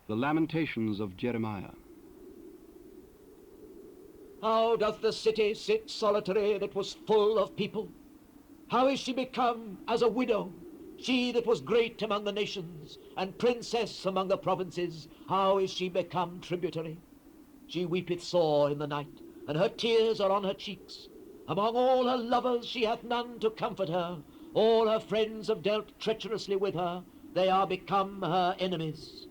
The Lamentations of Jeremiah. How doth the city sit solitary that was full of people? How is she become as a widow, she that was great among the nations, and princess among the provinces? How is she become tributary? She weepeth sore in the night, and her tears are on her cheeks. Among all her lovers she hath none to comfort her. All her friends have dealt treacherously with her. They are become her enemies.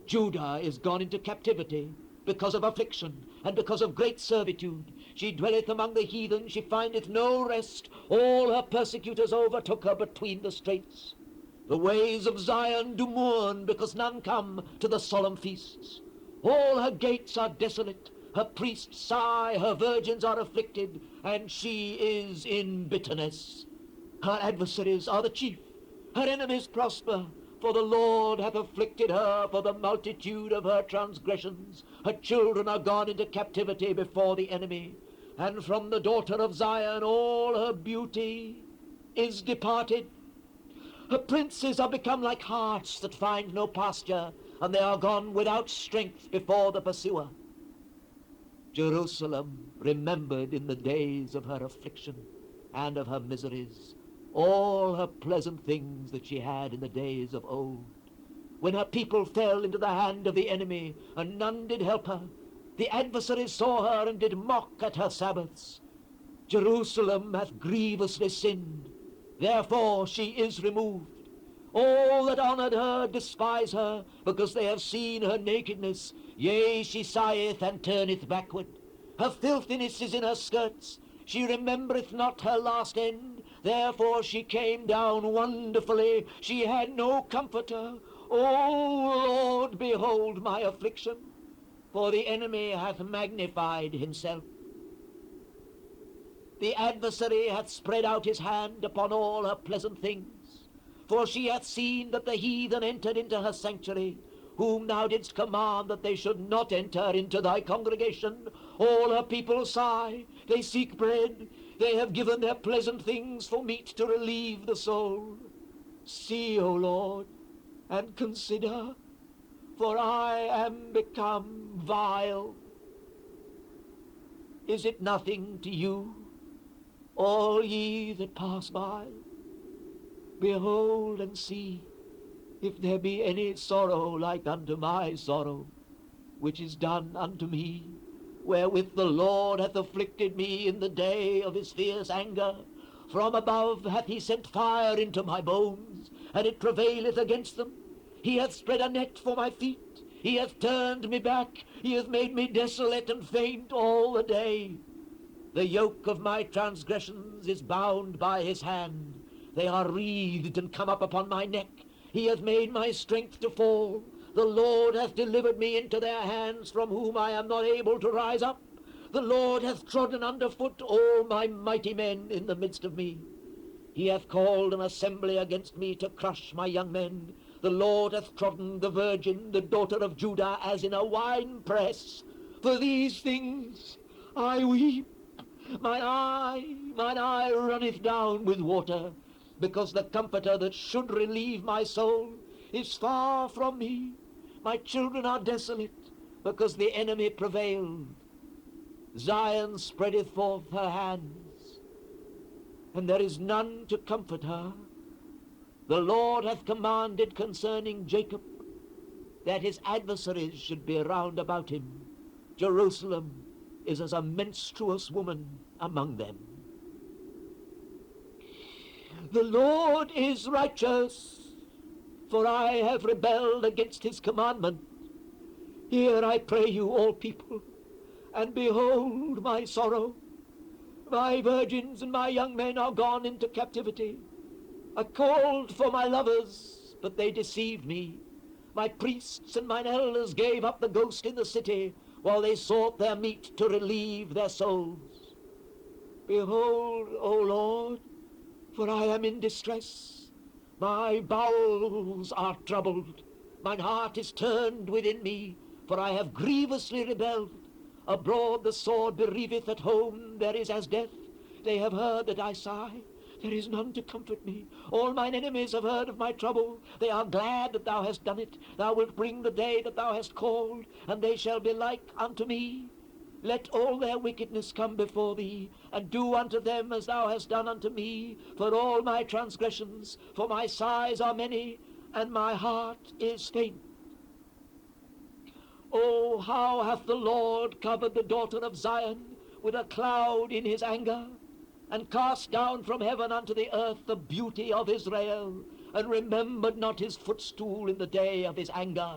Judah is gone into captivity because of affliction and because of great servitude. She dwelleth among the heathen, she findeth no rest. All her persecutors overtook her between the straits. The ways of Zion do mourn because none come to the solemn feasts. All her gates are desolate, her priests sigh, her virgins are afflicted, and she is in bitterness. Her adversaries are the chief, her enemies prosper, for the Lord hath afflicted her for the multitude of her transgressions. Her children are gone into captivity before the enemy, and from the daughter of Zion all her beauty is departed. Her princes are become like harts that find no pasture, and they are gone without strength before the pursuer. Jerusalem remembered in the days of her affliction and of her miseries all her pleasant things that she had in the days of old, when her people fell into the hand of the enemy, and none did help her. The adversaries saw her and did mock at her Sabbaths. Jerusalem hath grievously sinned, therefore she is removed. All that honoured her despise her, because they have seen her nakedness. Yea, she sigheth and turneth backward. Her filthiness is in her skirts. She remembereth not her last end. Therefore she came down wonderfully. She had no comforter. O Lord, behold my affliction, for the enemy hath magnified himself. The adversary hath spread out his hand upon all her pleasant things, for she hath seen that the heathen entered into her sanctuary, whom thou didst command that they should not enter into thy congregation. All her people sigh, they seek bread, they have given their pleasant things for meat to relieve the soul. See, O Lord, and consider, for I am become vile. Is it nothing to you, all ye that pass by? Behold and see, if there be any sorrow like unto my sorrow, which is done unto me, wherewith the Lord hath afflicted me in the day of his fierce anger. From above hath he sent fire into my bones, and it prevaileth against them. He hath spread a net for my feet, he hath turned me back, he hath made me desolate and faint all the day. The yoke of my transgressions is bound by his hand, they are wreathed and come up upon my neck. He hath made my strength to fall. The Lord hath delivered me into their hands, from whom I am not able to rise up. The Lord hath trodden under foot all my mighty men in the midst of me. He hath called an assembly against me to crush my young men. The Lord hath trodden the virgin, the daughter of Judah, as in a winepress. For these things I weep. Mine eye runneth down with water, because the comforter that should relieve my soul is far from me. My children are desolate, because the enemy prevailed. Zion spreadeth forth her hands, and there is none to comfort her. The Lord hath commanded concerning Jacob, that his adversaries should be round about him. Jerusalem is as a menstruous woman among them. The Lord is righteous, for I have rebelled against his commandment. Hear, I pray you, all people, and behold my sorrow. My virgins and my young men are gone into captivity. I called for my lovers, but they deceived me. My priests and mine elders gave up the ghost in the city, while they sought their meat to relieve their souls. Behold, O Lord, for I am in distress. My bowels are troubled. Mine heart is turned within me, for I have grievously rebelled. Abroad the sword bereaveth, at home there is as death. They have heard that I sigh. There is none to comfort me. All mine enemies have heard of my trouble. They are glad that thou hast done it. Thou wilt bring the day that thou hast called, and they shall be like unto me. Let all their wickedness come before thee, and do unto them as thou hast done unto me, for all my transgressions, for my sighs are many, and my heart is faint. Oh, how hath the Lord covered the daughter of Zion with a cloud in his anger, and cast down from heaven unto the earth the beauty of Israel, and remembered not his footstool in the day of his anger.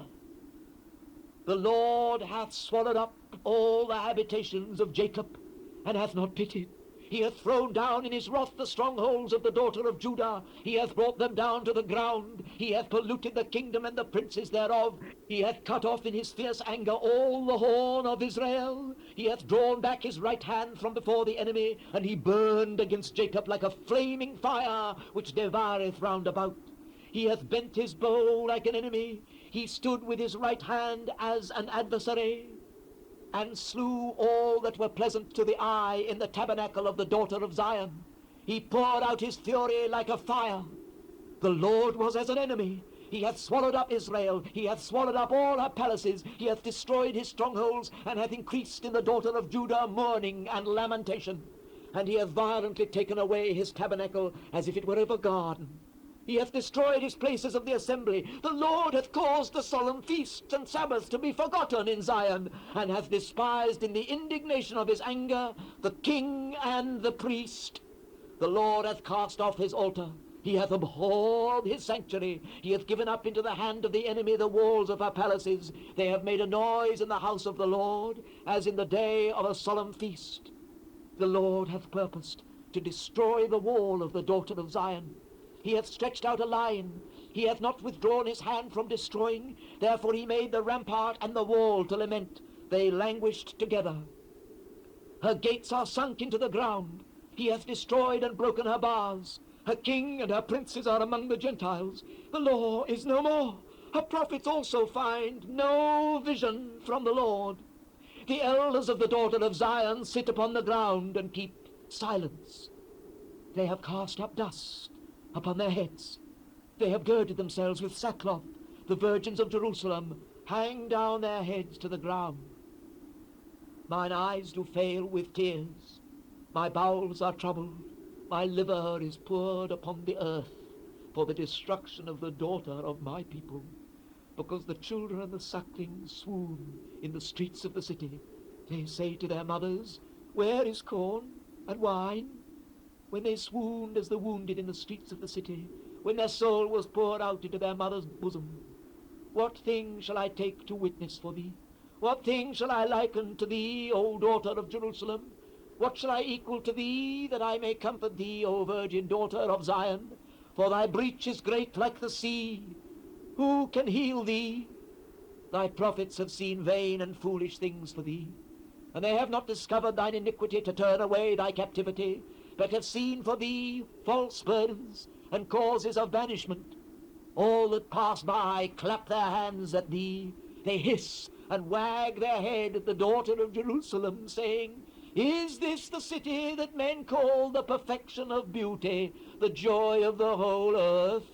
The Lord hath swallowed up all the habitations of Jacob, and hath not pitied. He hath thrown down in his wrath the strongholds of the daughter of Judah. He hath brought them down to the ground. He hath polluted the kingdom and the princes thereof. He hath cut off in his fierce anger all the horn of Israel. He hath drawn back his right hand from before the enemy, and he burned against Jacob like a flaming fire, which devoureth round about. He hath bent his bow like an enemy. He stood with his right hand as an adversary, and slew all that were pleasant to the eye in the tabernacle of the daughter of Zion. He poured out his fury like a fire. The Lord was as an enemy. He hath swallowed up Israel. He hath swallowed up all her palaces. He hath destroyed his strongholds, and hath increased in the daughter of Judah mourning and lamentation. And he hath violently taken away his tabernacle as if it were of a garden. He hath destroyed his places of the assembly. The Lord hath caused the solemn feasts and Sabbaths to be forgotten in Zion, and hath despised in the indignation of his anger the king and the priest. The Lord hath cast off his altar. He hath abhorred his sanctuary. He hath given up into the hand of the enemy the walls of her palaces. They have made a noise in the house of the Lord, as in the day of a solemn feast. The Lord hath purposed to destroy the wall of the daughter of Zion. He hath stretched out a line. He hath not withdrawn his hand from destroying. Therefore he made the rampart and the wall to lament. They languished together. Her gates are sunk into the ground. He hath destroyed and broken her bars. Her king and her princes are among the Gentiles. The law is no more. Her prophets also find no vision from the Lord. The elders of the daughter of Zion sit upon the ground and keep silence. They have cast up dust upon their heads. They have girded themselves with sackcloth. The virgins of Jerusalem hang down their heads to the ground. Mine eyes do fail with tears. My bowels are troubled. My liver is poured upon the earth for the destruction of the daughter of my people, because the children and the sucklings swoon in the streets of the city. They say to their mothers, where is corn and wine? When they swooned as the wounded in the streets of the city, when their soul was poured out into their mother's bosom. What thing shall I take to witness for thee? What thing shall I liken to thee, O daughter of Jerusalem? What shall I equal to thee, that I may comfort thee, O virgin daughter of Zion? For thy breach is great like the sea. Who can heal thee? Thy prophets have seen vain and foolish things for thee, and they have not discovered thine iniquity to turn away thy captivity, but have seen for thee false burdens and causes of banishment. All that pass by clap their hands at thee. They hiss and wag their head at the daughter of Jerusalem, saying, is this the city that men call the perfection of beauty, the joy of the whole earth?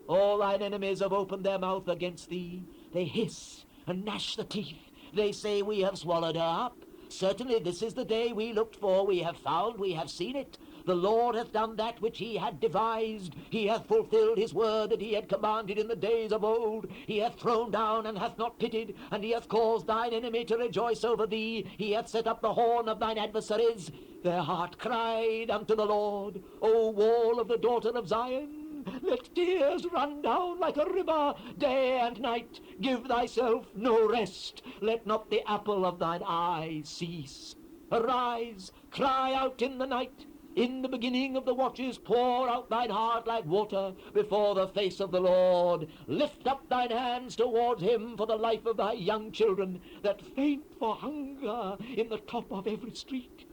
All thine enemies have opened their mouth against thee. They hiss and gnash the teeth. They say, we have swallowed her up. Certainly this is the day we looked for. We have found, we have seen it. The Lord hath done that which he had devised. He hath fulfilled his word that he had commanded in the days of old. He hath thrown down and hath not pitied, and he hath caused thine enemy to rejoice over thee. He hath set up the horn of thine adversaries. Their heart cried unto the Lord, O wall of the daughter of Zion, let tears run down like a river day and night. Give thyself no rest. Let not the apple of thine eye cease. Arise, cry out in the night. In the beginning of the watches pour out thine heart like water before the face of the Lord. Lift up thine hands towards him for the life of thy young children that faint for hunger in the top of every street.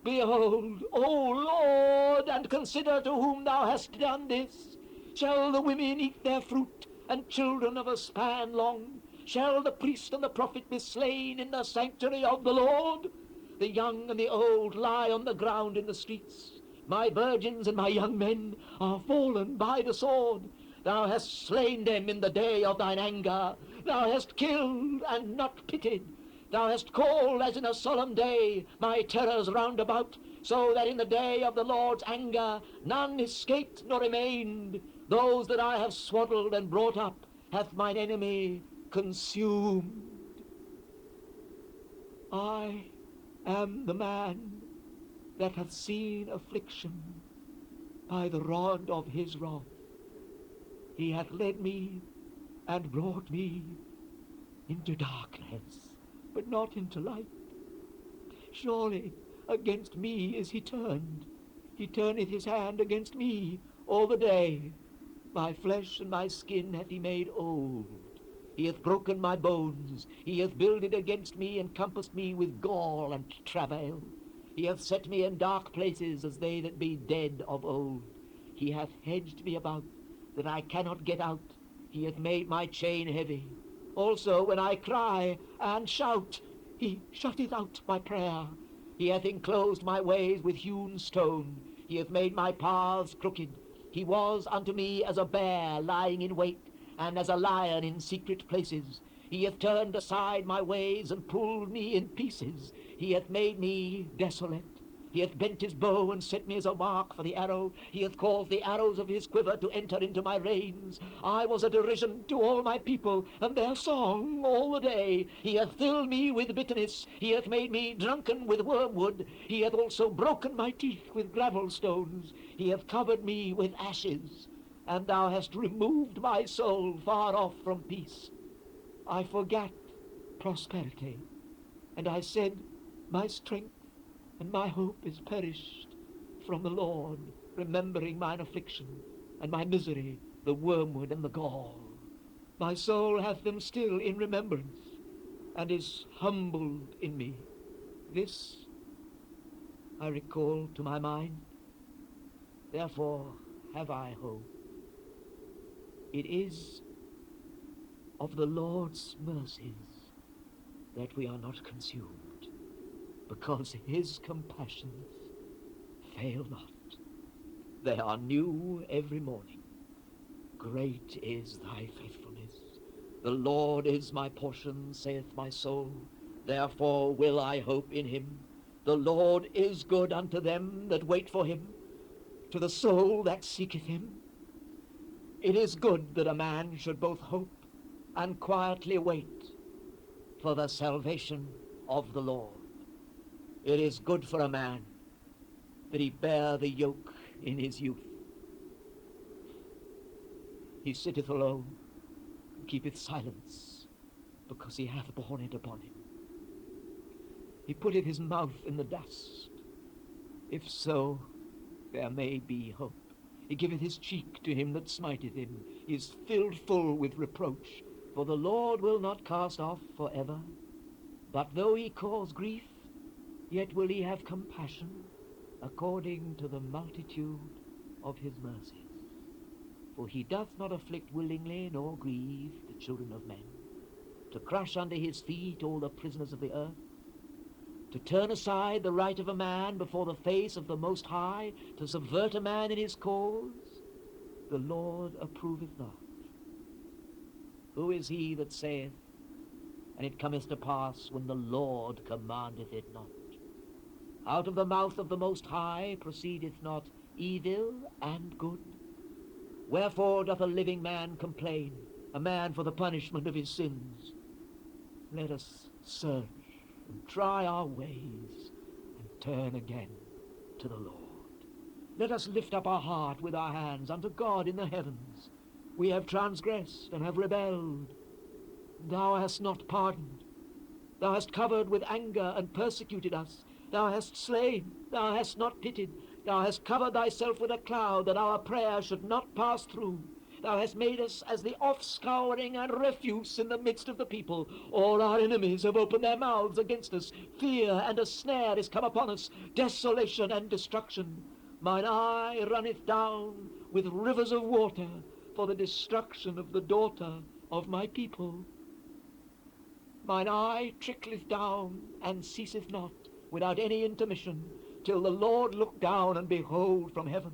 Behold, O Lord, and consider to whom thou hast done this. Shall the women eat their fruit, and children of a span long? Shall the priest and the prophet be slain in the sanctuary of the Lord? The young and the old lie on the ground in the streets. My virgins and my young men are fallen by the sword. Thou hast slain them in the day of thine anger. Thou hast killed and not pitied. Thou hast called as in a solemn day my terrors round about, so that in the day of the Lord's anger none escaped nor remained. Those that I have swaddled and brought up hath mine enemy consumed. I am the man that hath seen affliction by the rod of his wrath. He hath led me and brought me into darkness, but not into light. Surely against me is he turned. He turneth his hand against me all the day. My flesh and my skin hath he made old. He hath broken my bones. He hath builded against me and compassed me with gall and travail. He hath set me in dark places as they that be dead of old. He hath hedged me about, that I cannot get out. He hath made my chain heavy. Also when I cry and shout, he shutteth out my prayer. He hath enclosed my ways with hewn stone. He hath made my paths crooked. He was unto me as a bear lying in wait, and as a lion in secret places. He hath turned aside my ways and pulled me in pieces. He hath made me desolate. He hath bent his bow and set me as a mark for the arrow. He hath caused the arrows of his quiver to enter into my reins. I was a derision to all my people, and their song all the day. He hath filled me with bitterness. He hath made me drunken with wormwood. He hath also broken my teeth with gravel stones. He hath covered me with ashes, and thou hast removed my soul far off from peace. I forgat prosperity, and I said, my strength and my hope is perished from the Lord, remembering mine affliction and my misery, the wormwood and the gall. My soul hath them still in remembrance, and is humbled in me. This I recall to my mind, therefore have I hope. It is of the Lord's mercies that we are not consumed, because his compassions fail not. They are new every morning. Great is thy faithfulness. The Lord is my portion, saith my soul. Therefore will I hope in him. The Lord is good unto them that wait for him, to the soul that seeketh him. It is good that a man should both hope and quietly wait for the salvation of the Lord. It is good for a man that he bear the yoke in his youth. He sitteth alone, and keepeth silence, because he hath borne it upon him. He putteth his mouth in the dust. If so, there may be hope. He giveth his cheek to him that smiteth him. He is filled full with reproach. For the Lord will not cast off forever. But though he cause grief, yet will he have compassion, according to the multitude of his mercies. For he doth not afflict willingly, nor grieve the children of men, to crush under his feet all the prisoners of the earth, to turn aside the right of a man before the face of the Most High, to subvert a man in his cause, the Lord approveth not. Who is he that saith, and it cometh to pass when the Lord commandeth it not? Out of the mouth of the Most High proceedeth not evil and good? Wherefore doth a living man complain, a man for the punishment of his sins? Let us search and try our ways, and turn again to the Lord. Let us lift up our heart with our hands unto God in the heavens. We have transgressed and have rebelled. Thou hast not pardoned. Thou hast covered with anger and persecuted us. Thou hast slain. Thou hast not pitied. Thou hast covered thyself with a cloud, that our prayer should not pass through. Thou hast made us as the offscouring and refuse in the midst of the people. All our enemies have opened their mouths against us. Fear and a snare is come upon us, desolation and destruction. Mine eye runneth down with rivers of water for the destruction of the daughter of my people. Mine eye trickleth down and ceaseth not without any intermission till the Lord look down and behold from heaven.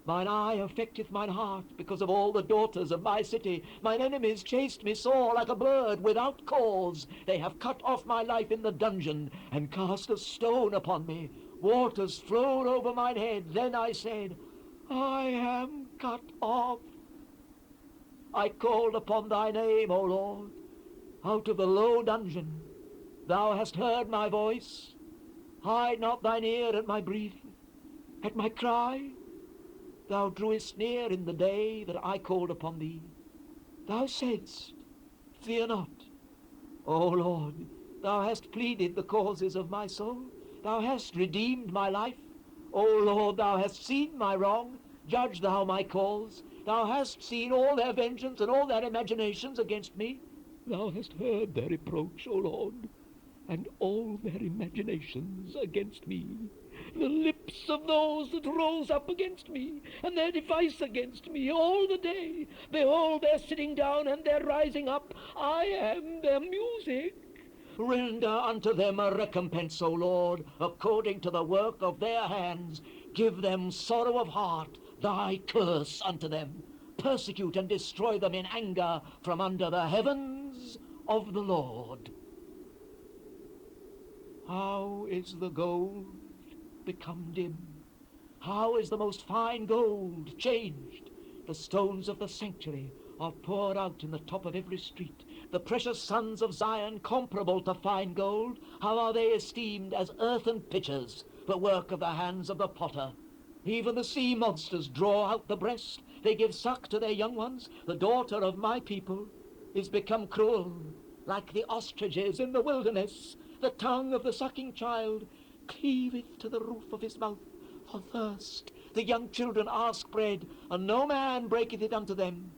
Mine eye affecteth mine heart because of all the daughters of my city. Mine enemies chased me sore like a bird without cause. They have cut off my life in the dungeon and cast a stone upon me. Waters flowed over mine head. Then I said, I am cut off. I called upon thy name, O Lord, out of the low dungeon. Thou hast heard my voice. Hide not thine ear at my breathing, at my cry. Thou drewest near in the day that I called upon thee. Thou saidst, fear not. O Lord, thou hast pleaded the causes of my soul. Thou hast redeemed my life. O Lord, thou hast seen my wrong. Judge thou my cause. Thou hast seen all their vengeance and all their imaginations against me. Thou hast heard their reproach, O Lord, and all their imaginations against me. The lips of those that rose up against me, and their device against me all the day. Behold, their sitting down and their rising up. I am their music. Render unto them a recompense, O Lord, according to the work of their hands. Give them sorrow of heart, thy curse unto them. Persecute and destroy them in anger from under the heavens of the Lord. How is the gold become dim? How is the most fine gold changed? The stones of the sanctuary are poured out in the top of every street. The precious sons of Zion, comparable to fine gold, how are they esteemed as earthen pitchers, the work of the hands of the potter. Even the sea monsters draw out the breast. They give suck to their young ones. The daughter of my people is become cruel, like the ostriches in the wilderness. The tongue of the sucking child cleaveth to the roof of his mouth for thirst. The young children ask bread, and no man breaketh it unto them.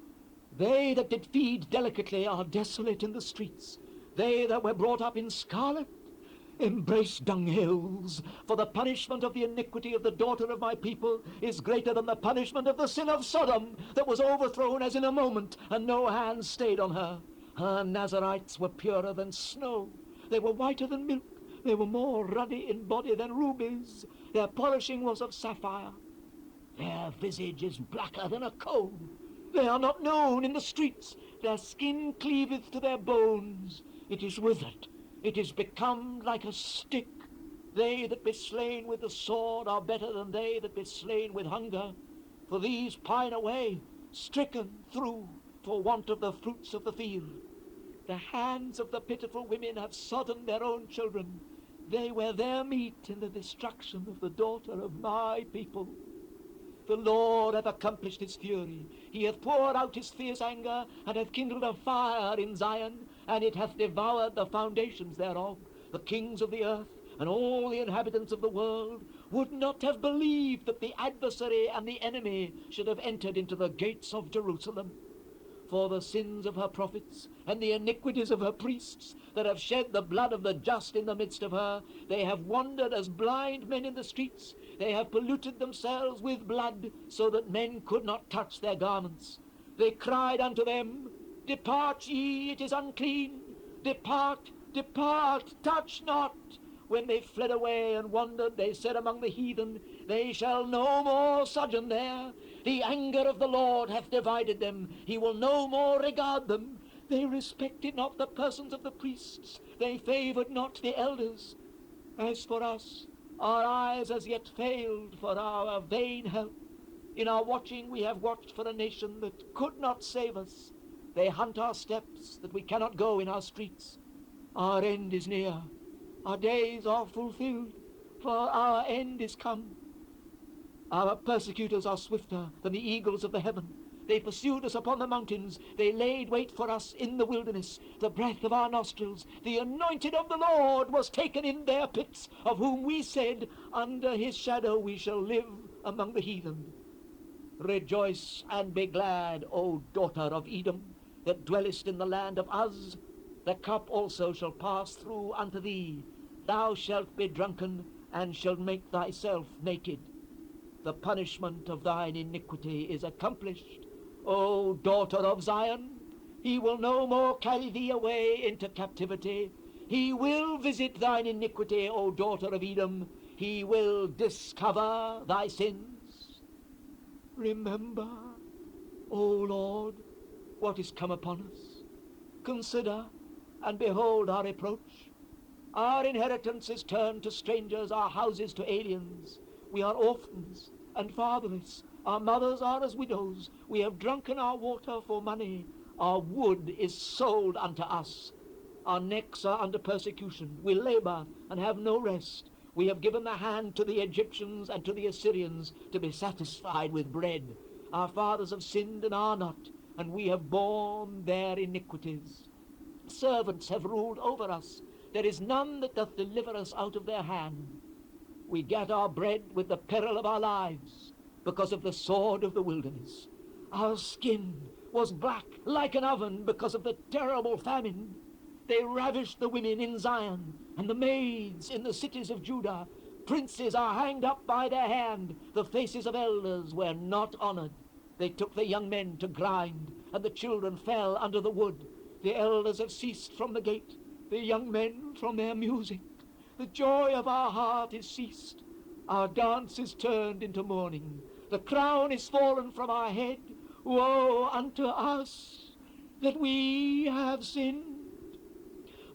They that did feed delicately are desolate in the streets. They that were brought up in scarlet embrace dunghills. For the punishment of the iniquity of the daughter of my people is greater than the punishment of the sin of Sodom, that was overthrown as in a moment, and no hand stayed on her. Her Nazarites were purer than snow. They were whiter than milk. They were more ruddy in body than rubies. Their polishing was of sapphire. Their visage is blacker than a coal. They are not known in the streets. Their skin cleaveth to their bones. It is withered. It is become like a stick. They that be slain with the sword are better than they that be slain with hunger. For these pine away, stricken through for want of the fruits of the field. The hands of the pitiful women have sodden their own children. They were their meat in the destruction of the daughter of my people. The Lord hath accomplished his fury. He hath poured out his fierce anger, and hath kindled a fire in Zion, and it hath devoured the foundations thereof. The kings of the earth and all the inhabitants of the world would not have believed that the adversary and the enemy should have entered into the gates of Jerusalem. For the sins of her prophets and the iniquities of her priests that have shed the blood of the just in the midst of her, they have wandered as blind men in the streets. They have polluted themselves with blood, so that men could not touch their garments. They cried unto them, Depart ye, it is unclean. Depart, depart, touch not. When they fled away and wandered, they said among the heathen, They shall no more sojourn there. The anger of the Lord hath divided them. He will no more regard them. They respected not the persons of the priests. They favored not the elders. As for us, our eyes as yet failed for our vain help. In our watching we have watched for a nation that could not save us. They hunt our steps, that we cannot go in our streets. Our end is near. Our days are fulfilled, for our end is come. Our persecutors are swifter than the eagles of the heaven. They pursued us upon the mountains. They laid wait for us in the wilderness. The breath of our nostrils, the anointed of the Lord, was taken in their pits, of whom we said, Under his shadow we shall live among the heathen. Rejoice and be glad, O daughter of Edom, that dwellest in the land of Uz. The cup also shall pass through unto thee. Thou shalt be drunken, and shalt make thyself naked. The punishment of thine iniquity is accomplished, O daughter of Zion. He will no more carry thee away into captivity. He will visit thine iniquity, O daughter of Edom. he will discover thy sins. Remember, O Lord, what is come upon us. Consider and behold our reproach. Our inheritance is turned to strangers, our houses to aliens. We are orphans and fatherless. Our mothers are as widows. We have drunken our water for money. Our wood is sold unto us. Our necks are under persecution. We labor and have no rest. We have given the hand to the Egyptians and to the Assyrians to be satisfied with bread. Our fathers have sinned and are not, and we have borne their iniquities. Servants have ruled over us. There is none that doth deliver us out of their hand. We get our bread with the peril of our lives, because of the sword of the wilderness. Our skin was black like an oven because of the terrible famine. They ravished the women in Zion, and the maids in the cities of Judah. Princes are hanged up by their hand. The faces of elders were not honored. They took the young men to grind, and the children fell under the wood. The elders have ceased from the gate, the young men from their music. The joy of our heart is ceased. Our dance is turned into mourning. The crown is fallen from our head. Woe unto us that we have sinned.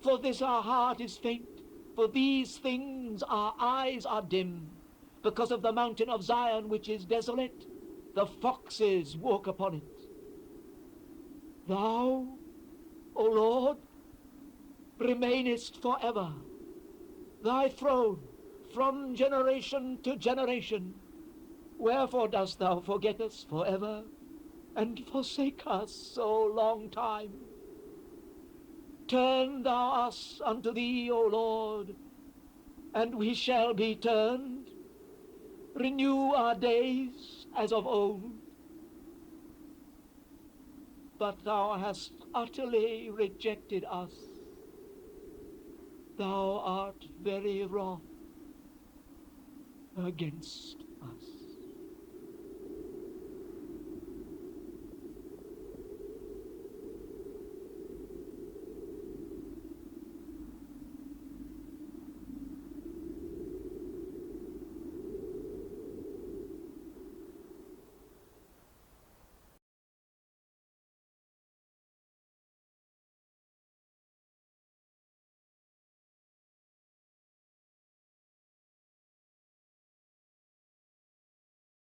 For this our heart is faint. For these things our eyes are dim. Because of the mountain of Zion which is desolate, the foxes walk upon it. Thou, O Lord, remainest forever. Thy throne from generation to generation. Wherefore dost thou forget us forever, and forsake us so long time? Turn thou us unto thee, O Lord, and we shall be turned. Renew our days as of old. But thou hast utterly rejected us. Thou art very wroth against us.